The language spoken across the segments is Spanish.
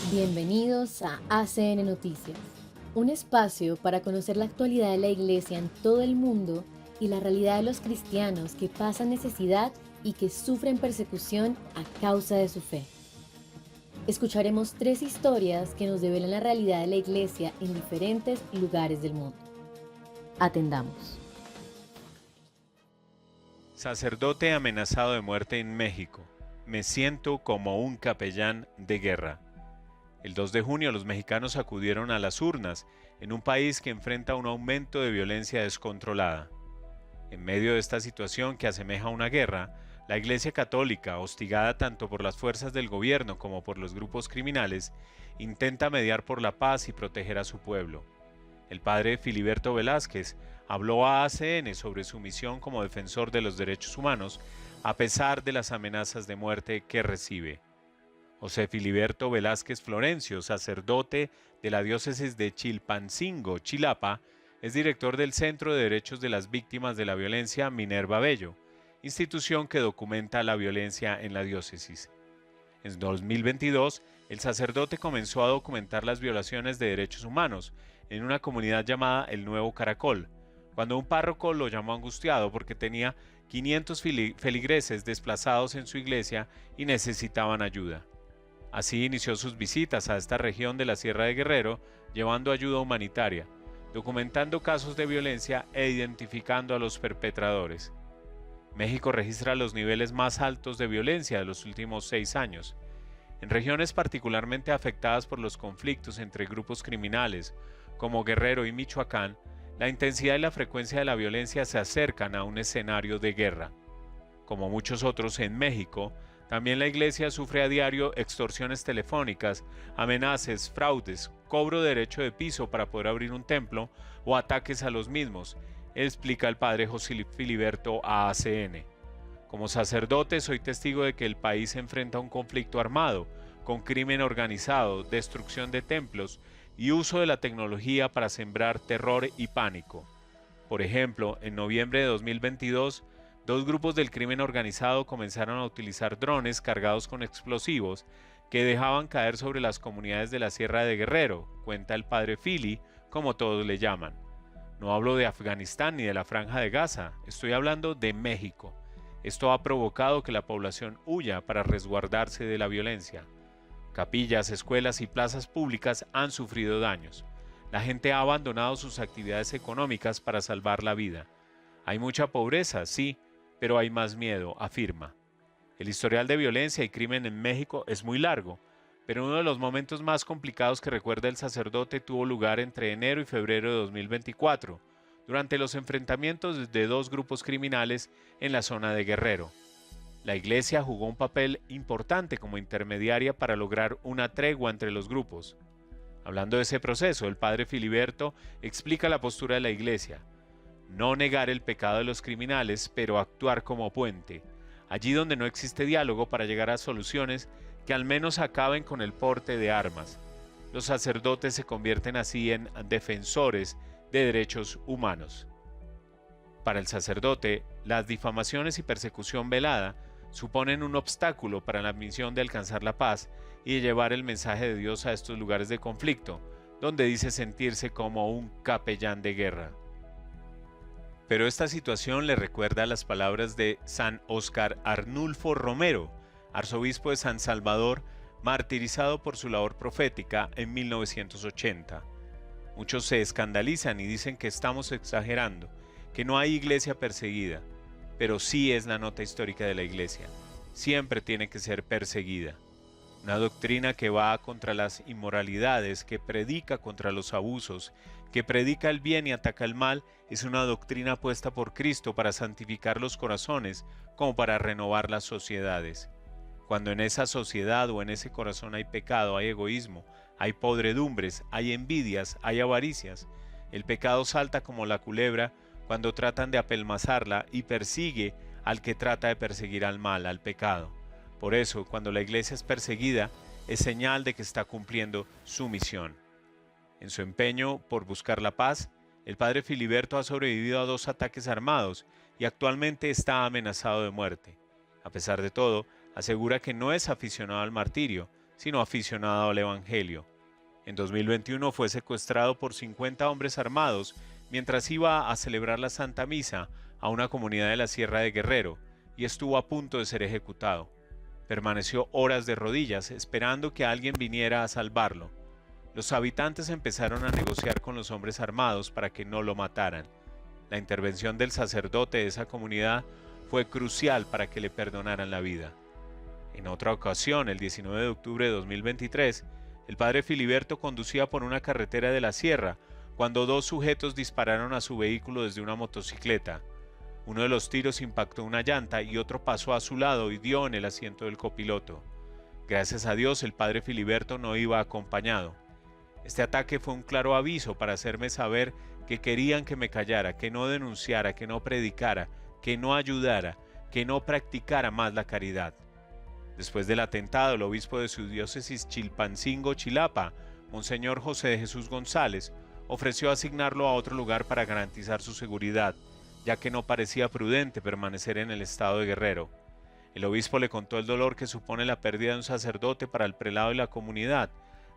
Bienvenidos a ACN Noticias, un espacio para conocer la actualidad de la Iglesia en todo el mundo y la realidad de los cristianos que pasan necesidad y que sufren persecución a causa de su fe. Escucharemos 3 historias que nos develan la realidad de la Iglesia en diferentes lugares del mundo. Atendamos. Sacerdote amenazado de muerte en México. Me siento como un capellán de guerra. El 2 de junio los mexicanos acudieron a las urnas en un país que enfrenta un aumento de violencia descontrolada. En medio de esta situación que asemeja una guerra, la Iglesia Católica, hostigada tanto por las fuerzas del gobierno como por los grupos criminales, intenta mediar por la paz y proteger a su pueblo. El padre Filiberto Velázquez habló a ACN sobre su misión como defensor de los derechos humanos a pesar de las amenazas de muerte que recibe. José Filiberto Velázquez Florencio, sacerdote de la diócesis de Chilpancingo, Chilapa, es director del Centro de Derechos de las Víctimas de la Violencia Minerva Bello, institución que documenta la violencia en la diócesis. En 2022, el sacerdote comenzó a documentar las violaciones de derechos humanos en una comunidad llamada El Nuevo Caracol, cuando un párroco lo llamó angustiado porque tenía 500 feligreses desplazados en su iglesia y necesitaban ayuda. Así inició sus visitas a esta región de la Sierra de Guerrero, llevando ayuda humanitaria, documentando casos de violencia e identificando a los perpetradores. México registra los niveles más altos de violencia de los últimos 6 años. En regiones particularmente afectadas por los conflictos entre grupos criminales, como Guerrero y Michoacán, la intensidad y la frecuencia de la violencia se acercan a un escenario de guerra. Como muchos otros en México, también la Iglesia sufre a diario extorsiones telefónicas, amenazas, fraudes, cobro de derecho de piso para poder abrir un templo o ataques a los mismos, explica el padre José Filiberto a ACN. Como sacerdote soy testigo de que el país enfrenta un conflicto armado, con crimen organizado, destrucción de templos y uso de la tecnología para sembrar terror y pánico. Por ejemplo, en noviembre de 2022, 2 grupos del crimen organizado comenzaron a utilizar drones cargados con explosivos que dejaban caer sobre las comunidades de la Sierra de Guerrero, cuenta el padre Fili, como todos le llaman. No hablo de Afganistán ni de la Franja de Gaza, estoy hablando de México. Esto ha provocado que la población huya para resguardarse de la violencia. Capillas, escuelas y plazas públicas han sufrido daños. La gente ha abandonado sus actividades económicas para salvar la vida. Hay mucha pobreza, sí, pero hay más miedo, afirma. El historial de violencia y crimen en México es muy largo, pero uno de los momentos más complicados que recuerda el sacerdote tuvo lugar entre enero y febrero de 2024, durante los enfrentamientos de 2 grupos criminales en la zona de Guerrero. La Iglesia jugó un papel importante como intermediaria para lograr una tregua entre los grupos. Hablando de ese proceso, el padre Filiberto explica la postura de la Iglesia. No negar el pecado de los criminales, pero actuar como puente, allí donde no existe diálogo para llegar a soluciones que al menos acaben con el porte de armas. Los sacerdotes se convierten así en defensores de derechos humanos. Para el sacerdote, las difamaciones y persecución velada suponen un obstáculo para la misión de alcanzar la paz y de llevar el mensaje de Dios a estos lugares de conflicto, donde dice sentirse como un capellán de guerra. Pero esta situación le recuerda las palabras de San Óscar Arnulfo Romero, arzobispo de San Salvador, martirizado por su labor profética en 1980. Muchos se escandalizan y dicen que estamos exagerando, que no hay iglesia perseguida, pero sí es la nota histórica de la iglesia. Siempre tiene que ser perseguida. Una doctrina que va contra las inmoralidades, que predica contra los abusos, que predica el bien y ataca el mal, es una doctrina puesta por Cristo para santificar los corazones, como para renovar las sociedades. Cuando en esa sociedad o en ese corazón hay pecado, hay egoísmo, hay podredumbres, hay envidias, hay avaricias, el pecado salta como la culebra cuando tratan de apelmazarla y persigue al que trata de perseguir al mal, al pecado. Por eso, cuando la iglesia es perseguida, es señal de que está cumpliendo su misión. En su empeño por buscar la paz, el padre Filiberto ha sobrevivido a 2 ataques armados y actualmente está amenazado de muerte. A pesar de todo, asegura que no es aficionado al martirio, sino aficionado al Evangelio. En 2021 fue secuestrado por 50 hombres armados mientras iba a celebrar la Santa Misa a una comunidad de la Sierra de Guerrero y estuvo a punto de ser ejecutado. Permaneció horas de rodillas esperando que alguien viniera a salvarlo. Los habitantes empezaron a negociar con los hombres armados para que no lo mataran. La intervención del sacerdote de esa comunidad fue crucial para que le perdonaran la vida. En otra ocasión, el 19 de octubre de 2023, el padre Filiberto conducía por una carretera de la sierra cuando dos sujetos dispararon a su vehículo desde una motocicleta. Uno de los tiros impactó una llanta y otro pasó a su lado y dio en el asiento del copiloto. Gracias a Dios, el padre Filiberto no iba acompañado. Este ataque fue un claro aviso para hacerme saber que querían que me callara, que no denunciara, que no predicara, que no ayudara, que no practicara más la caridad. Después del atentado, el obispo de su diócesis Chilpancingo-Chilapa, Monseñor José de Jesús González, ofreció asignarlo a otro lugar para garantizar su seguridad, ya que no parecía prudente permanecer en el estado de Guerrero. El obispo le contó el dolor que supone la pérdida de un sacerdote para el prelado y la comunidad,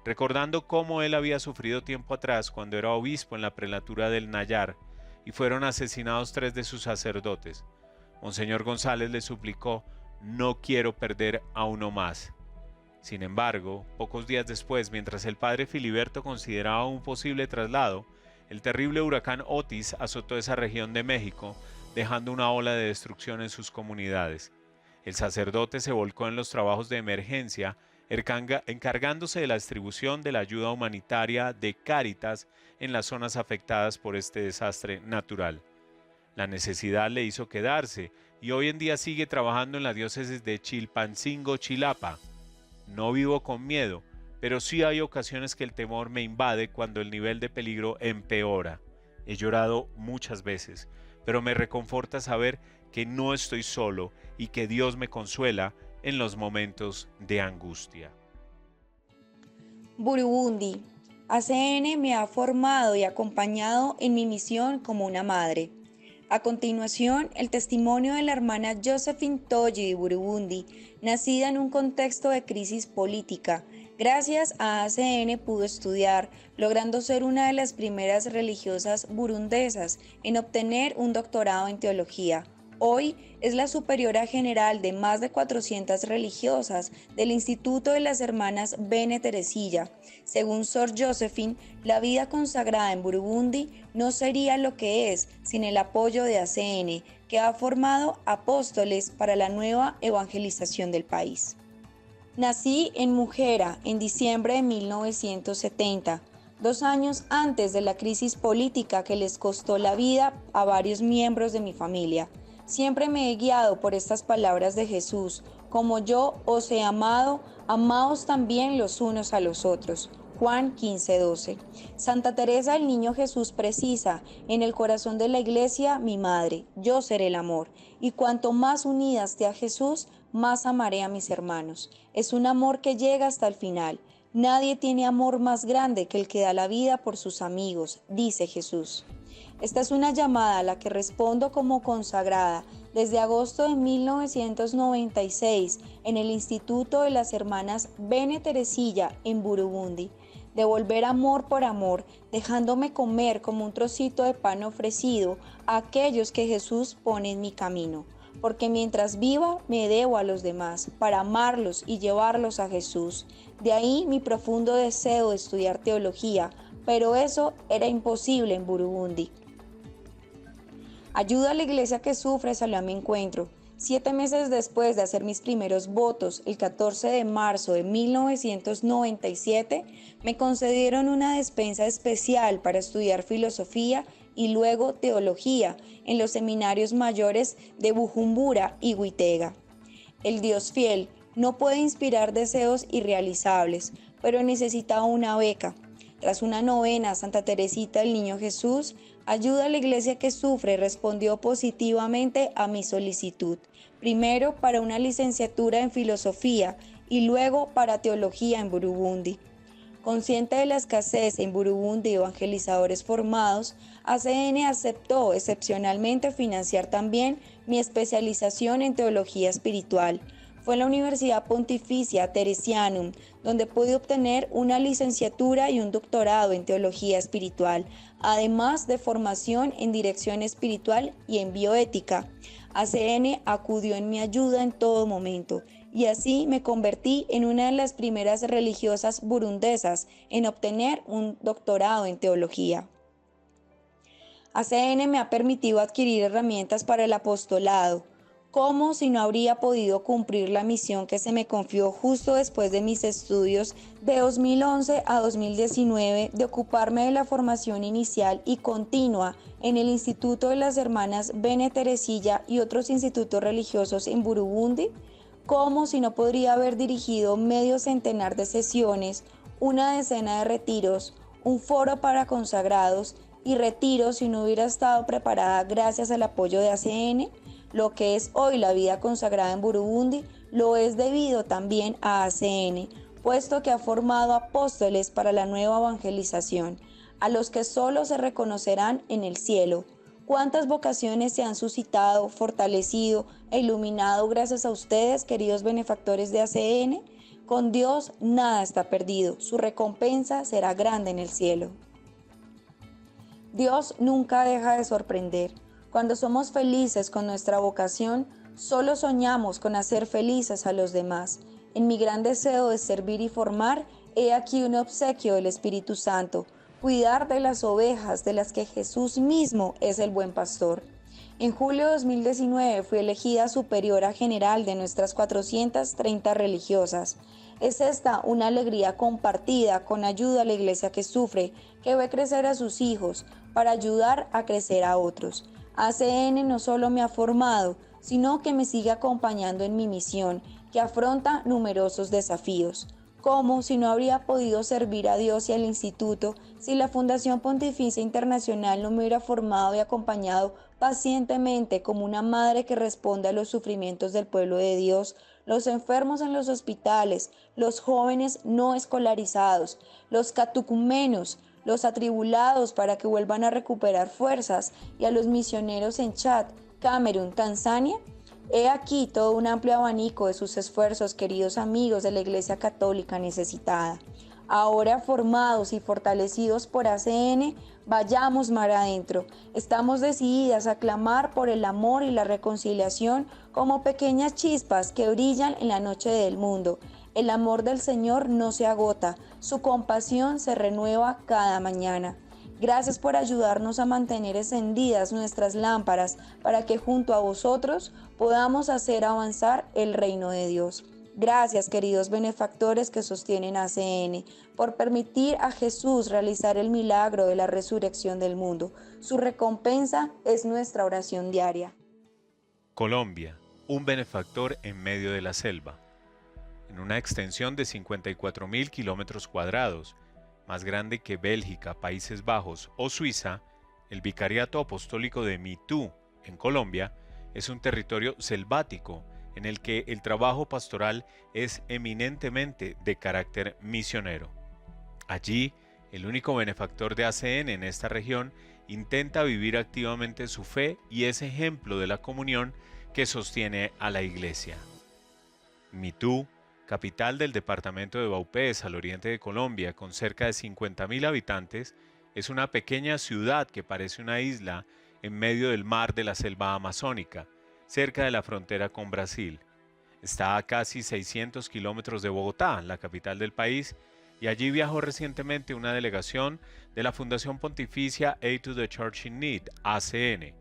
recordando cómo él había sufrido tiempo atrás cuando era obispo en la prelatura del Nayar y fueron asesinados 3 de sus sacerdotes. Monseñor González le suplicó: no quiero perder a uno más. Sin embargo, pocos días después, mientras el padre Filiberto consideraba un posible traslado, el terrible huracán Otis azotó esa región de México, dejando una ola de destrucción en sus comunidades. El sacerdote se volcó en los trabajos de emergencia, encargándose de la distribución de la ayuda humanitaria de Cáritas en las zonas afectadas por este desastre natural. La necesidad le hizo quedarse y hoy en día sigue trabajando en la diócesis de Chilpancingo-Chilapa. No vivo con miedo, pero sí hay ocasiones que el temor me invade cuando el nivel de peligro empeora. He llorado muchas veces, pero me reconforta saber que no estoy solo y que Dios me consuela en los momentos de angustia. Burundi. ACN me ha formado y acompañado en mi misión como una madre. A continuación, el testimonio de la hermana Josephine Toyi de Burundi, nacida en un contexto de crisis política. Gracias a ACN pudo estudiar, logrando ser una de las primeras religiosas burundesas en obtener un doctorado en teología. Hoy es la superiora general de más de 400 religiosas del Instituto de las Hermanas Bene Teresilla. Según Sor Josephine, la vida consagrada en Burundi no sería lo que es sin el apoyo de ACN, que ha formado apóstoles para la nueva evangelización del país. Nací en Mujera en diciembre de 1970, 2 años antes de la crisis política que les costó la vida a varios miembros de mi familia. Siempre me he guiado por estas palabras de Jesús: como yo os he amado, amaos también los unos a los otros. Juan 15:12. Santa Teresa del Niño Jesús precisa: en el corazón de la iglesia, mi madre, yo seré el amor. Y cuanto más unida esté a Jesús, más amaré a mis hermanos. Es un amor que llega hasta el final. Nadie tiene amor más grande que el que da la vida por sus amigos, dice Jesús. Esta es una llamada a la que respondo como consagrada desde agosto de 1996 en el Instituto de las Hermanas Bene Teresilla en Burundi. Devolver amor por amor, dejándome comer como un trocito de pan ofrecido a aquellos que Jesús pone en mi camino. Porque mientras viva me debo a los demás para amarlos y llevarlos a Jesús. De ahí mi profundo deseo de estudiar teología, pero eso era imposible en Burundi. Ayuda a la iglesia que sufre salió a mi encuentro. 7 meses después de hacer mis primeros votos, el 14 de marzo de 1997, me concedieron una despensa especial para estudiar filosofía y luego teología en los seminarios mayores de Bujumbura y Huitega. El Dios fiel no puede inspirar deseos irrealizables, pero necesitaba una beca. Tras una novena, Santa Teresita del Niño Jesús, Ayuda a la iglesia que sufre, respondió positivamente a mi solicitud, primero para una licenciatura en filosofía y luego para teología en Burundi. Consciente de la escasez en Burundi de evangelizadores formados, ACN aceptó excepcionalmente financiar también mi especialización en teología espiritual, Fue en la Universidad Pontificia Teresianum, donde pude obtener una licenciatura y un doctorado en teología espiritual, además de formación en dirección espiritual y en bioética. ACN acudió en mi ayuda en todo momento, y así me convertí en una de las primeras religiosas burundesas en obtener un doctorado en teología. ACN me ha permitido adquirir herramientas para el apostolado. ¿Cómo si no habría podido cumplir la misión que se me confió justo después de mis estudios de 2011 a 2019 de ocuparme de la formación inicial y continua en el Instituto de las Hermanas Bene Teresilla y otros institutos religiosos en Burundi? ¿Cómo si no podría haber dirigido medio centenar de sesiones, una decena de retiros, un foro para consagrados y retiros si no hubiera estado preparada gracias al apoyo de ACN? Lo que es hoy la vida consagrada en Burundi lo es debido también a ACN, puesto que ha formado apóstoles para la nueva evangelización, a los que solo se reconocerán en el cielo. ¿Cuántas vocaciones se han suscitado, fortalecido e iluminado gracias a ustedes, queridos benefactores de ACN? Con Dios nada está perdido, su recompensa será grande en el cielo. Dios nunca deja de sorprender. Cuando somos felices con nuestra vocación, solo soñamos con hacer felices a los demás. En mi gran deseo de servir y formar, he aquí un obsequio del Espíritu Santo, cuidar de las ovejas de las que Jesús mismo es el buen pastor. En julio de 2019 fui elegida superiora general de nuestras 430 religiosas. Es esta una alegría compartida con ayuda a la iglesia que sufre, que ve crecer a sus hijos, para ayudar a crecer a otros. ACN no solo me ha formado, sino que me sigue acompañando en mi misión, que afronta numerosos desafíos. ¿Cómo si no habría podido servir a Dios y al Instituto si la Fundación Pontificia Internacional no me hubiera formado y acompañado pacientemente como una madre que responde a los sufrimientos del pueblo de Dios, los enfermos en los hospitales, los jóvenes no escolarizados, los catecumenos, los atribulados para que vuelvan a recuperar fuerzas y a los misioneros en Chad, Camerún, Tanzania? He aquí todo un amplio abanico de sus esfuerzos, queridos amigos de la Iglesia Católica necesitada. Ahora formados y fortalecidos por ACN, vayamos mar adentro. Estamos decididas a clamar por el amor y la reconciliación como pequeñas chispas que brillan en la noche del mundo. El amor del Señor no se agota, su compasión se renueva cada mañana. Gracias por ayudarnos a mantener encendidas nuestras lámparas para que junto a vosotros podamos hacer avanzar el reino de Dios. Gracias, queridos benefactores que sostienen ACN, por permitir a Jesús realizar el milagro de la resurrección del mundo. Su recompensa es nuestra oración diaria. Colombia, un benefactor en medio de la selva. En una extensión de 54.000 kilómetros cuadrados, más grande que Bélgica, Países Bajos o Suiza, el Vicariato Apostólico de Mitú, en Colombia, es un territorio selvático en el que el trabajo pastoral es eminentemente de carácter misionero. Allí, el único benefactor de ACN en esta región intenta vivir activamente su fe y es ejemplo de la comunión que sostiene a la Iglesia. Mitú, capital del departamento de Vaupés, al oriente de Colombia, con cerca de 50.000 habitantes, es una pequeña ciudad que parece una isla en medio del mar de la selva amazónica, cerca de la frontera con Brasil. Está a casi 600 kilómetros de Bogotá, la capital del país, y allí viajó recientemente una delegación de la Fundación Pontificia Aid to the Church in Need, ACN.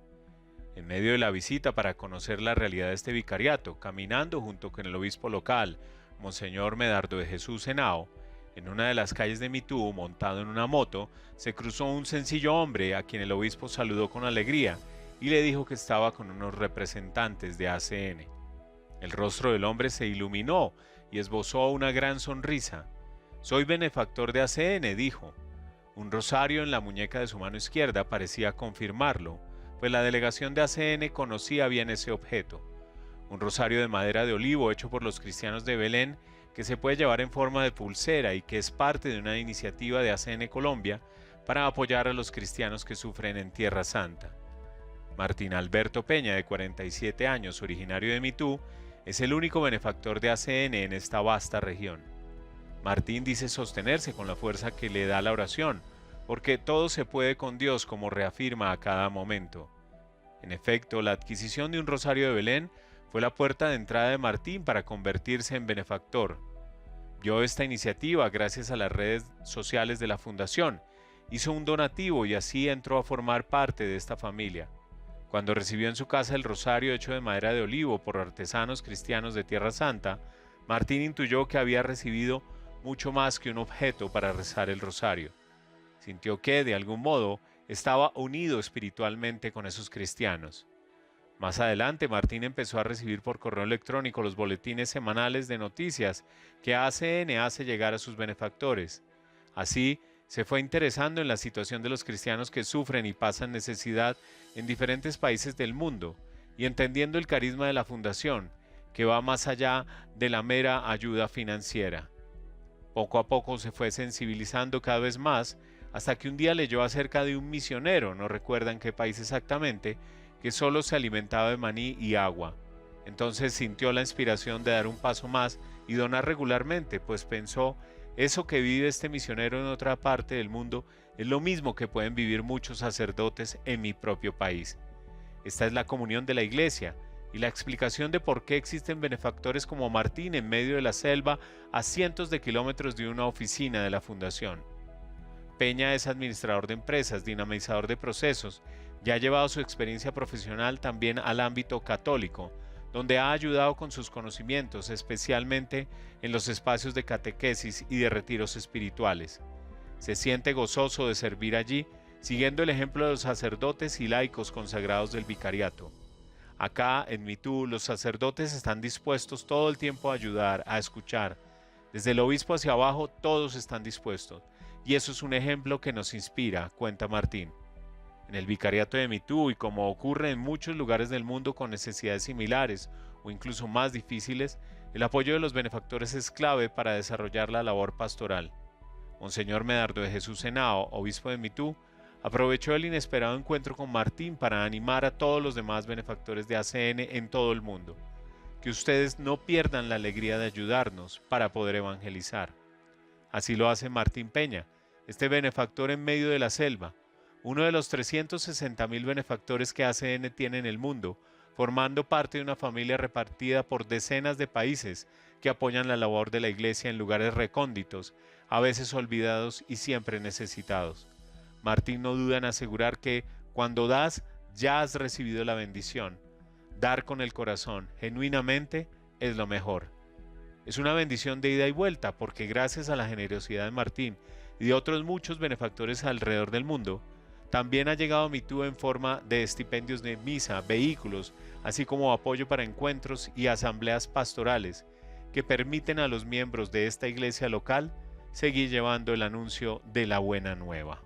En medio de la visita para conocer la realidad de este vicariato, caminando junto con el obispo local, Monseñor Medardo de Jesús Henao, en una de las calles de Mitú, montado en una moto, se cruzó un sencillo hombre a quien el obispo saludó con alegría y le dijo que estaba con unos representantes de ACN. El rostro del hombre se iluminó y esbozó una gran sonrisa. «Soy benefactor de ACN», dijo. Un rosario en la muñeca de su mano izquierda parecía confirmarlo, pues la delegación de ACN conocía bien ese objeto. Un rosario de madera de olivo hecho por los cristianos de Belén, que se puede llevar en forma de pulsera y que es parte de una iniciativa de ACN Colombia para apoyar a los cristianos que sufren en Tierra Santa. Martín Alberto Peña, de 47 años, originario de Mitú, Es el único benefactor de ACN en esta vasta región. Martín dice sostenerse con la fuerza que le da la oración, porque todo se puede con Dios, como reafirma a cada momento. En efecto, la adquisición de un rosario de Belén fue la puerta de entrada de Martín para convertirse en benefactor. Vio esta iniciativa gracias a las redes sociales de la fundación, hizo un donativo y así entró a formar parte de esta familia. Cuando recibió en su casa el rosario hecho de madera de olivo por artesanos cristianos de Tierra Santa, Martín intuyó que había recibido mucho más que un objeto para rezar el rosario. Sintió que, de algún modo, estaba unido espiritualmente con esos cristianos. Más adelante, Martín empezó a recibir por correo electrónico los boletines semanales de noticias que ACN hace llegar a sus benefactores. Así, se fue interesando en la situación de los cristianos que sufren y pasan necesidad en diferentes países del mundo y entendiendo el carisma de la fundación, que va más allá de la mera ayuda financiera. Poco a poco se fue sensibilizando cada vez más, hasta que un día leyó acerca de un misionero, no recuerda en qué país exactamente, que solo se alimentaba de maní y agua. Entonces sintió la inspiración de dar un paso más y donar regularmente, pues pensó, eso que vive este misionero en otra parte del mundo es lo mismo que pueden vivir muchos sacerdotes en mi propio país. Esta es la comunión de la Iglesia, y la explicación de por qué existen benefactores como Martín en medio de la selva a cientos de kilómetros de una oficina de la Fundación. Peña es administrador de empresas, dinamizador de procesos y ha llevado su experiencia profesional también al ámbito católico, donde ha ayudado con sus conocimientos, especialmente en los espacios de catequesis y de retiros espirituales. Se siente gozoso de servir allí, siguiendo el ejemplo de los sacerdotes y laicos consagrados del vicariato. Acá, en Mitú, los sacerdotes están dispuestos todo el tiempo a ayudar, a escuchar. Desde el obispo hacia abajo, todos están dispuestos. Y eso es un ejemplo que nos inspira, cuenta Martín. En el vicariato de Mitú, y como ocurre en muchos lugares del mundo con necesidades similares o incluso más difíciles, el apoyo de los benefactores es clave para desarrollar la labor pastoral. Monseñor Medardo de Jesús Henao, obispo de Mitú, aprovechó el inesperado encuentro con Martín para animar a todos los demás benefactores de ACN en todo el mundo. Que ustedes no pierdan la alegría de ayudarnos para poder evangelizar. Así lo hace Martín Peña, este benefactor en medio de la selva, uno de los 360,000 benefactores que ACN tiene en el mundo, formando parte de una familia repartida por decenas de países que apoyan la labor de la Iglesia en lugares recónditos, a veces olvidados y siempre necesitados. Martín no duda en asegurar que, cuando das, ya has recibido la bendición. Dar con el corazón, genuinamente, es lo mejor. Es una bendición de ida y vuelta, porque gracias a la generosidad de Martín y de otros muchos benefactores alrededor del mundo, también ha llegado a Mitú en forma de estipendios de misa, vehículos, así como apoyo para encuentros y asambleas pastorales, que permiten a los miembros de esta iglesia local seguir llevando el anuncio de la buena nueva.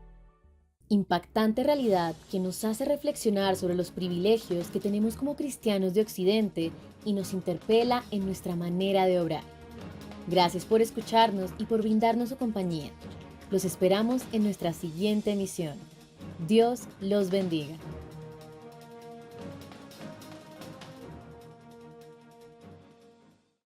Impactante realidad que nos hace reflexionar sobre los privilegios que tenemos como cristianos de Occidente y nos interpela en nuestra manera de obrar. Gracias por escucharnos y por brindarnos su compañía. Los esperamos en nuestra siguiente emisión. Dios los bendiga.